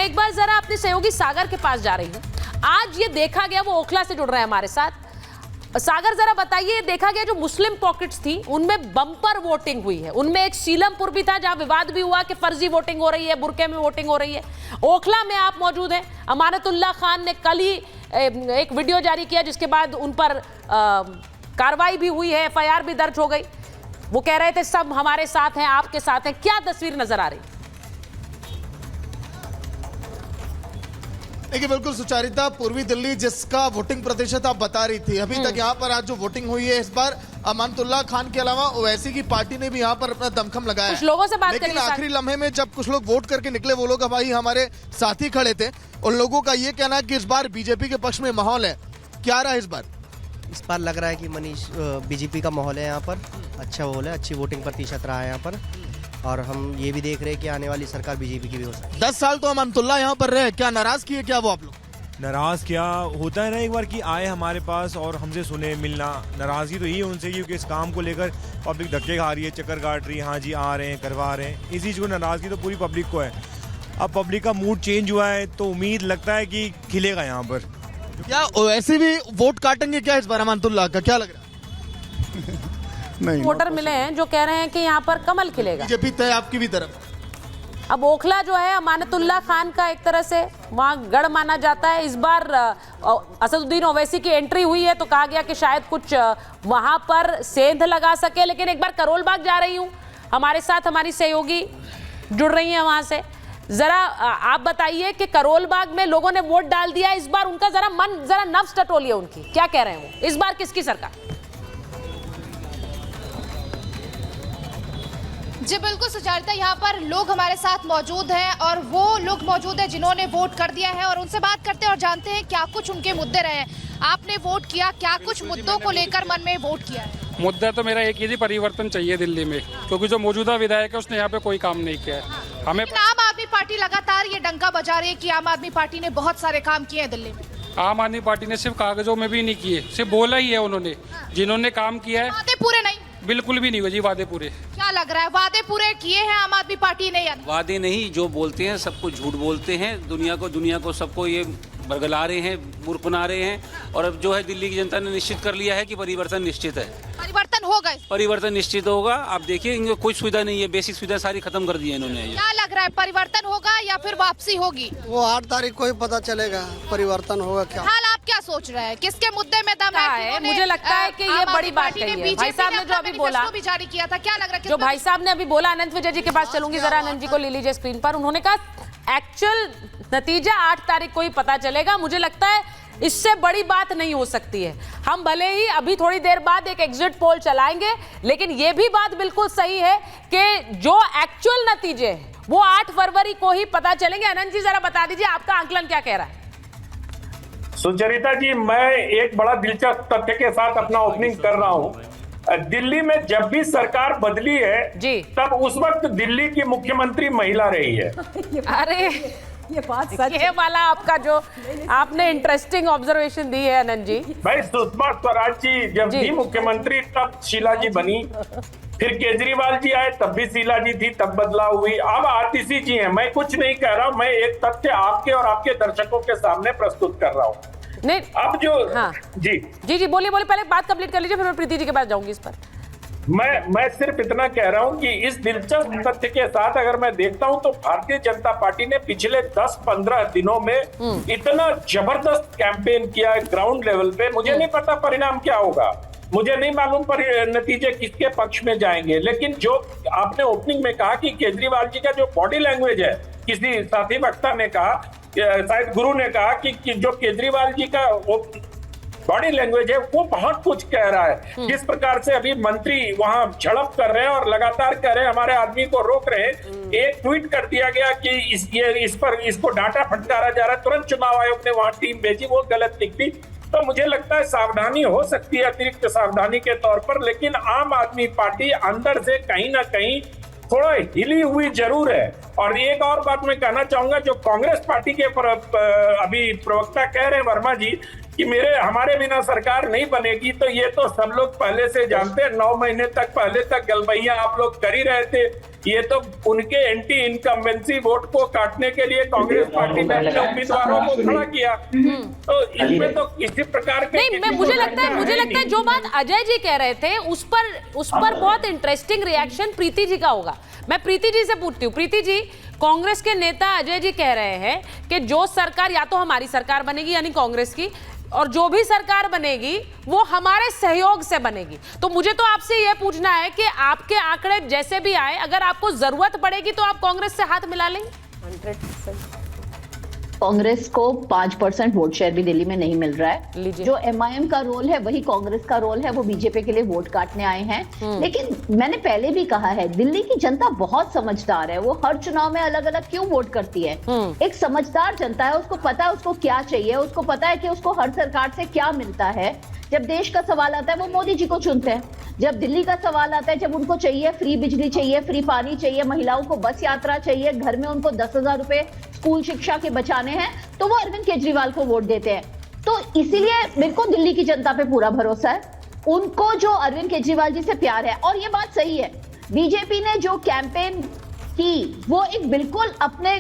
एक बार जरा अपने सहयोगी सागर के पास जा रही हूँ। आज ये देखा गया, वो ओखला से जुड़ रहे हैं हमारे साथ। सागर, जरा बताइए, देखा गया जो मुस्लिम पॉकेट्स थी उनमें बम्पर वोटिंग हुई है। उनमें एक सीलमपुर भी था जहां विवाद भी हुआ कि फर्जी वोटिंग हो रही है, बुरके में वोटिंग हो रही है। ओखला में आप मौजूद हैं। अमानतुल्लाह खान ने कल ही एक वीडियो जारी किया जिसके बाद उन पर कार्रवाई भी हुई है, FIR भी दर्ज हो गई। वो कह रहे थे सब हमारे साथ हैं, आपके साथ हैं। क्या तस्वीर नजर आ रही? देखिए, बिल्कुल सुचारिता, पूर्वी दिल्ली जिसका वोटिंग प्रतिशत आप बता रही थी, अभी तक यहाँ पर आज जो वोटिंग हुई है, इस बार अमानतुल्लाह खान के अलावा ओवैसी की पार्टी ने भी यहाँ पर अपना दमखम लगाया। कुछ लोगों से बात लेकिन करिए। आखिरी लम्हे में जब कुछ लोग वोट करके निकले, वो लोग भाई हमारे साथी खड़े थे, उन लोगों का ये कहना है कि इस बार बीजेपी के पक्ष में माहौल है। क्या रहा इस बार? इस बार लग रहा है कि मनीष बीजेपी का माहौल है यहाँ पर, अच्छा माहौल है, अच्छी वोटिंग प्रतिशत रहा है यहाँ पर। और हम ये भी देख रहे हैं कि आने वाली सरकार बीजेपी की भी हो सकती है। 10 साल तो अमानतुल्लाह यहाँ पर रहे, क्या नाराज किए क्या वो आप लोग? नाराज क्या होता है ना, एक बार कि आए हमारे पास और हमसे सुने, मिलना। नाराजगी तो यही है उनसे क्योंकि इस काम को लेकर पब्लिक धक्के खा रही है, चक्कर काट रही है। हाँ जी, आ रहे हैं, करवा रहे हैं, इसी चीज़ को नाराजगी तो पूरी पब्लिक को है। अब पब्लिक का मूड चेंज हुआ है तो उम्मीद लगता है कि खिलेगा यहाँ पर। क्या वैसे भी वोट काटेंगे क्या इस बार अमानतुल्लाह का, क्या लग रहा है? नहीं, वोटर मिले हैं जो कह रहे हैं कि यहाँ पर कमल खिलेगा। बीजेपी तय आपकी भी तरफ। अब ओखला जो है अमानतुल्लाह खान का एक तरह से वहाँ गढ़ माना जाता है। इस बार असदुद्दीन ओवैसी की एंट्री हुई है तो कहा गया कि शायद कुछ वहाँ पर सेंध लगा सके। लेकिन एक बार करोल बाग जा रही हूँ, हमारे साथ हमारी सहयोगी जुड़ रही हैं वहाँ से। जरा आप बताइए कि करोल बाग में लोगों ने वोट डाल दिया, इस बार उनका जरा नब्ज टटोलिए उनकी, क्या कह रहे हैं वो, इस बार किसकी सरकार? जी बिल्कुल सुचारिता, यहाँ पर लोग हमारे साथ मौजूद हैं और वो लोग मौजूद हैं जिन्होंने वोट कर दिया है और उनसे बात करते हैं और जानते हैं क्या कुछ उनके मुद्दे रहे। आपने वोट किया, क्या कुछ मुद्दों को लेकर मन में वोट किया है? मुद्दा तो मेरा एक ही, परिवर्तन चाहिए दिल्ली में, क्योंकि जो मौजूदा विधायक है उसने यहाँ पे कोई काम नहीं किया है। हमें आम आदमी पार्टी लगातार ये डंका बजा रही है कि आम आदमी पार्टी ने बहुत सारे काम किए हैं दिल्ली में। आम आदमी पार्टी ने सिर्फ कागजों में भी नहीं किए, सिर्फ बोला ही है उन्होंने। जिन्होंने काम किया है वादे पूरे नहीं, बिल्कुल भी नहीं हुए जी वादे पूरे। क्या लग रहा है, वादे पूरे किए हैं आम आदमी पार्टी ने या नहीं? वादे नहीं, जो बोलते हैं सबको झूठ बोलते हैं, दुनिया को सबको ये बरगला रहे हैं, मूर्ख बना रहे हैं। और अब जो है दिल्ली की जनता ने निश्चित कर लिया है कि परिवर्तन निश्चित है। परिवर्तन होगा, परिवर्तन निश्चित होगा। आप देखिए, इनको कोई सुविधा नहीं है, बेसिक सुविधा सारी खत्म कर दी है इन्होंने। क्या लग रहा है, परिवर्तन होगा या फिर वापसी होगी? वो 8 तारीख को ही पता चलेगा परिवर्तन होगा क्या। हाल आप क्या सोच रहे हैं, किसके मुद्दे में दम है? मुझे लगता है कि ये बड़ी बात कही है भाई साहब ने जो अभी बोला, भी जारी किया था। क्या लग रहा है जो भाई साहब ने अभी बोला? अनंत विजय जी के पास चलूंगी, जरा अनंत जी को ले लीजिए स्क्रीन पर। उन्होंने कहा एक्चुअल नतीजा 8 तारीख को ही पता चलेगा। मुझे लगता है इससे बड़ी बात नहीं हो सकती है। हम भले ही अभी थोड़ी देर बाद एक एग्जिट पोल चलाएंगे, लेकिन यह भी बात बिल्कुल सही है कि जो एक्चुअल नतीजे हैं वो 8 फरवरी को ही पता चलेंगे। अनंत जी, जरा बता दीजिए आपका आंकलन क्या कह रहा है? सुचरिता जी, मैं एक बड़ा दिलचस्प तथ्य के साथ अपना ओपनिंग कर रहा हूँ। दिल्ली में जब भी सरकार बदली है जी, तब उस वक्त दिल्ली की मुख्यमंत्री महिला रही है। अरे ये बात सच, ये वाला आपका जो आपने इंटरेस्टिंग ऑब्जर्वेशन दी है अनंत जी। भाई, सुषमा स्वराज जी जब भी मुख्यमंत्री तब शीला जी बनी, फिर केजरीवाल जी आए तब भी शीला जी थी, तब बदलाव हुई। अब आतिशी जी हैं। मैं कुछ नहीं कह रहा हूँ, मैं एक तथ्य आपके और आपके दर्शकों के सामने प्रस्तुत कर रहा हूँ। नहीं, अब जो हाँ जी बोलिए, पहले बात कंप्लीट कर लीजिए, फिर मैं प्रीति जी के पास जाऊंगी इस पर। मैं सिर्फ इतना कह रहा हूं कि इस दिलचस्प तथ्य के साथ अगर मैं देखता हूं तो भारतीय जनता पार्टी ने पिछले 10-15 दिनों में इतना जबरदस्त कैंपेन किया है ग्राउंड लेवल पे। मुझे नहीं पता परिणाम क्या होगा, मुझे नहीं मालूम पर नतीजे किसके पक्ष में जाएंगे। लेकिन जो आपने ओपनिंग में कहा कि केजरीवाल जी का जो बॉडी लैंग्वेज है, किसी साथी वक्ता ने कहा, शायद गुरु ने कहा कि जो केजरीवाल जी का बॉडी लैंग्वेज है वो बहुत कुछ कह रहा है। जिस प्रकार से अभी मंत्री वहां झड़प कर रहे हैं और लगातार कह रहे हैं, हमारे आदमी को रोक रहे हैं। एक ट्वीट कर दिया गया कि इसको डांटा फटकारा जा रहा है, तुरंत चुनाव आयोग ने वहां टीम भेजी, वो गलत निकली। तो मुझे लगता है सावधानी हो सकती है, अतिरिक्त सावधानी के तौर पर। लेकिन आम आदमी पार्टी अंदर से कहीं ना कहीं थोड़ा हिली हुई जरूर है। और एक और बात मैं कहना चाहूंगा, जो कांग्रेस पार्टी के अभी प्रवक्ता कह रहे हैं वर्मा जी कि हमारे बिना सरकार नहीं बनेगी, तो ये तो सब लोग पहले से जानते हैं। 9 महीने तक पहले तक गलबैया आप लोग कर ही रहे थे। ये तो उनके एंटी इनकम्बेंसी वोट को काटने के लिए कांग्रेस पार्टी ने अपने उम्मीदवारों को खड़ा किया। तो इसमें तो किसी प्रकार के नहीं, मुझे लगता है जो बात अजय जी कह रहे थे उस पर बहुत इंटरेस्टिंग रिएक्शन प्रीति जी का होगा। मैं प्रीति जी से पूछती हूँ। प्रीति जी, कांग्रेस के नेता अजय जी कह रहे हैं कि जो सरकार या तो हमारी सरकार बनेगी यानी कांग्रेस की, और जो भी सरकार बनेगी वो हमारे सहयोग से बनेगी। तो मुझे तो आपसे यह पूछना है कि आपके आंकड़े जैसे भी आए, अगर आपको जरूरत पड़ेगी तो आप कांग्रेस से हाथ मिला लेंगे? 100%। कांग्रेस को 5% वोट शेयर भी दिल्ली में नहीं मिल रहा है। लीजिए। जो एमआईएम का रोल है वही कांग्रेस का रोल है, वो बीजेपी के लिए वोट काटने आए हैं। लेकिन मैंने पहले भी कहा है, दिल्ली की जनता बहुत समझदार है। वो हर चुनाव में अलग अलग क्यों वोट करती है। एक समझदार जनता है, उसको पता है उसको क्या चाहिए, उसको पता है कि उसको हर सरकार से क्या मिलता है। जब देश का सवाल आता है वो मोदी जी को चुनते हैं। जब दिल्ली का सवाल आता है, जब उनको चाहिए फ्री बिजली चाहिए, फ्री पानी चाहिए, महिलाओं को बस यात्रा चाहिए, घर में उनको 10,000 रुपए स्कूल शिक्षा के बचाने हैं, तो वो अरविंद केजरीवाल को वोट देते हैं। तो इसीलिए मेरे को दिल्ली की जनता पे पूरा भरोसा है। उनको जो अरविंद केजरीवाल जी से प्यार है, और ये बात सही है, बीजेपी ने जो कैंपेन की वो एक बिल्कुल अपने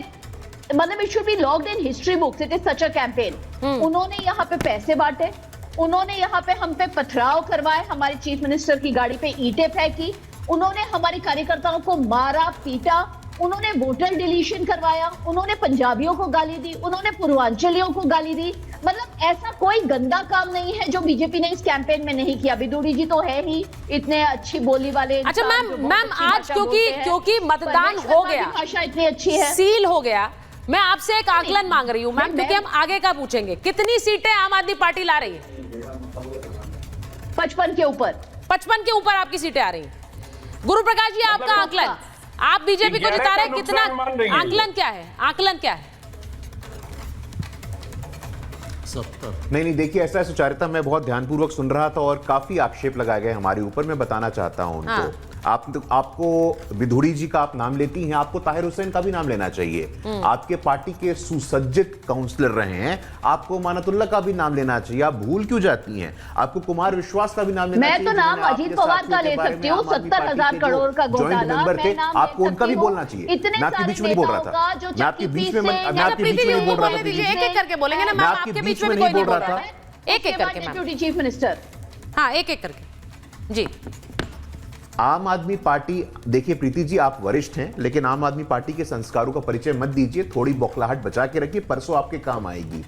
मतलब it should be logged in history books. It is such a campaign. उन्होंने यहाँ पे पैसे बांटे, उन्होंने यहाँ पे हम पे पथराव करवाए, हमारे चीफ मिनिस्टर की गाड़ी पे ईंटें फेंकी, उन्होंने हमारे कार्यकर्ताओं को मारा पीटा, उन्होंने वोटर डिलीशन करवाया, उन्होंने पंजाबियों को गाली दी, उन्होंने पूर्वांचलियों को गाली दी। मतलब ऐसा कोई गंदा काम नहीं है जो बीजेपी ने इस कैंपेन में नहीं किया। विदुरी जी तो है ही इतने अच्छी बोली वाले। अच्छा मैम आज क्योंकि मतदान हो गया, भाषा इतनी अच्छी है, सील हो गया, मैं आपसे एक आकलन मांग रही हूँ मैम, क्योंकि हम आगे का पूछेंगे। कितनी सीटें आम आदमी पार्टी ला रही है? 55 के ऊपर। 55 के ऊपर आपकी सीटें आ रही हैं। गुरु प्रकाश जी, आपका आकलन, आप बीजेपी को जिता रहे हैं, कितना आकलन क्या है? आकलन क्या है? 70। नहीं देखिए, ऐसा है सुचारिता, मैं बहुत ध्यानपूर्वक सुन रहा था और काफी आक्षेप लगाए गए हमारे ऊपर। मैं बताना चाहता हूं उनको। हाँ। आपको विधुरी जी का आप नाम लेती हैं, आपको ताहिर हुसैन का भी नाम लेना चाहिए। आपके पार्टी के सुसज्जित काउंसलर रहे हैं, आपको मानतुल्लाह का भी नाम लेना चाहिए। आप भूल क्यों जाती हैं? आपको कुमार विश्वास का भी नाम लेना चाहिए। मैं तो नाम अजीत पवार का ले सकती हूँ। 70,000 करोड़ का घोटाला, आपको उनका भी बोलना चाहिए। मैं आपके बीच में नहीं बोल रहा था, मैं आपके बीच में नहीं बोल रहा था। एक एक करके बोलेंगे ना, मैं आपके बीच में नहीं बोल रहा था। एक एक करके डिप्टी चीफ मिनिस्टर। हाँ, एक एक करके जी। आम आदमी पार्टी, देखिए प्रीति जी, आप वरिष्ठ हैं, लेकिन आम आदमी पार्टी के संस्कारों का परिचय मत दीजिए। थोड़ी बौखलाहट बचा के रखिए, परसों आपके काम आएगी।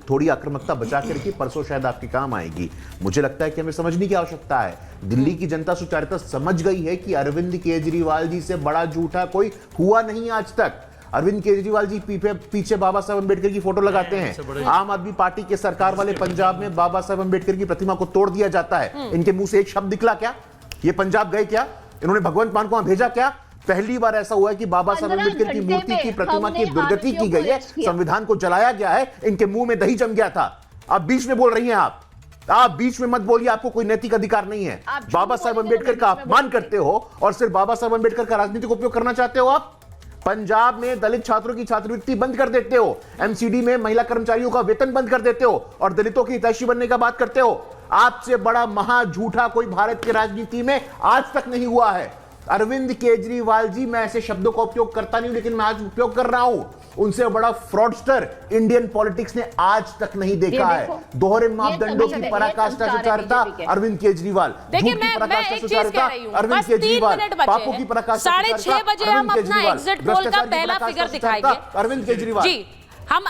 थोड़ी आक्रामकता बचा के रखिए, परसों शायद आपके काम आएगी। मुझे लगता है कि हमें समझने की आवश्यकता है। दिल्ली की जनता सुचारिता समझ गई है कि अरविंद केजरीवाल जी से बड़ा झूठा कोई हुआ नहीं आज तक। अरविंद केजरीवाल जी पीछे बाबा साहब अम्बेडकर की फोटो लगाते हैं। आम आदमी पार्टी के सरकार वाले पंजाब में बाबा साहब अम्बेडकर की प्रतिमा को तोड़ दिया जाता है। इनके मुंह से एक शब्द निकला क्या? ये पंजाब गए क्या? इन्होंने भगवंत मान को वहां भेजा क्या? पहली बार ऐसा हुआ है कि बाबा साहब अम्बेडकर की मूर्ति की प्रतिमा की दुर्गति की गई है, संविधान को जलाया गया है। इनके मुंह में दही जम गया था। आप बीच में बोल रही हैं। आप बीच में मत बोलिए, आपको कोई नैतिक अधिकार नहीं है। बाबा साहब अम्बेडकर का अपमान करते हो और सिर्फ बाबा साहब अम्बेडकर का राजनीतिक उपयोग करना चाहते हो। आप पंजाब में दलित छात्रों की छात्रवृत्ति बंद कर देते हो, एमसीडी में महिला कर्मचारियों का वेतन बंद कर देते हो और दलितों की हितैषी बनने का बात करते हो। आपसे बड़ा महा झूठा कोई भारत की राजनीति में आज तक नहीं हुआ है। अरविंद केजरीवाल जी, मैं ऐसे शब्दों का उपयोग करता नहीं, लेकिन मैं आज उपयोग कर रहा हूं। उनसे बड़ा फ्रॉडस्टर इंडियन पॉलिटिक्स ने आज तक नहीं देखा है। दोहरे मापदंडों की पराकाष्ठा सुचारिता अरविंद केजरीवाल। देखिए मैं एक चीज कह रही हूं, अरविंद केजरीवाल। बापू की पराकाष्ठा 6:30 बजे हम अपना एग्जिट पोल का पहला फिगर दिखाएंगे। अरविंद केजरीवाल जी, हम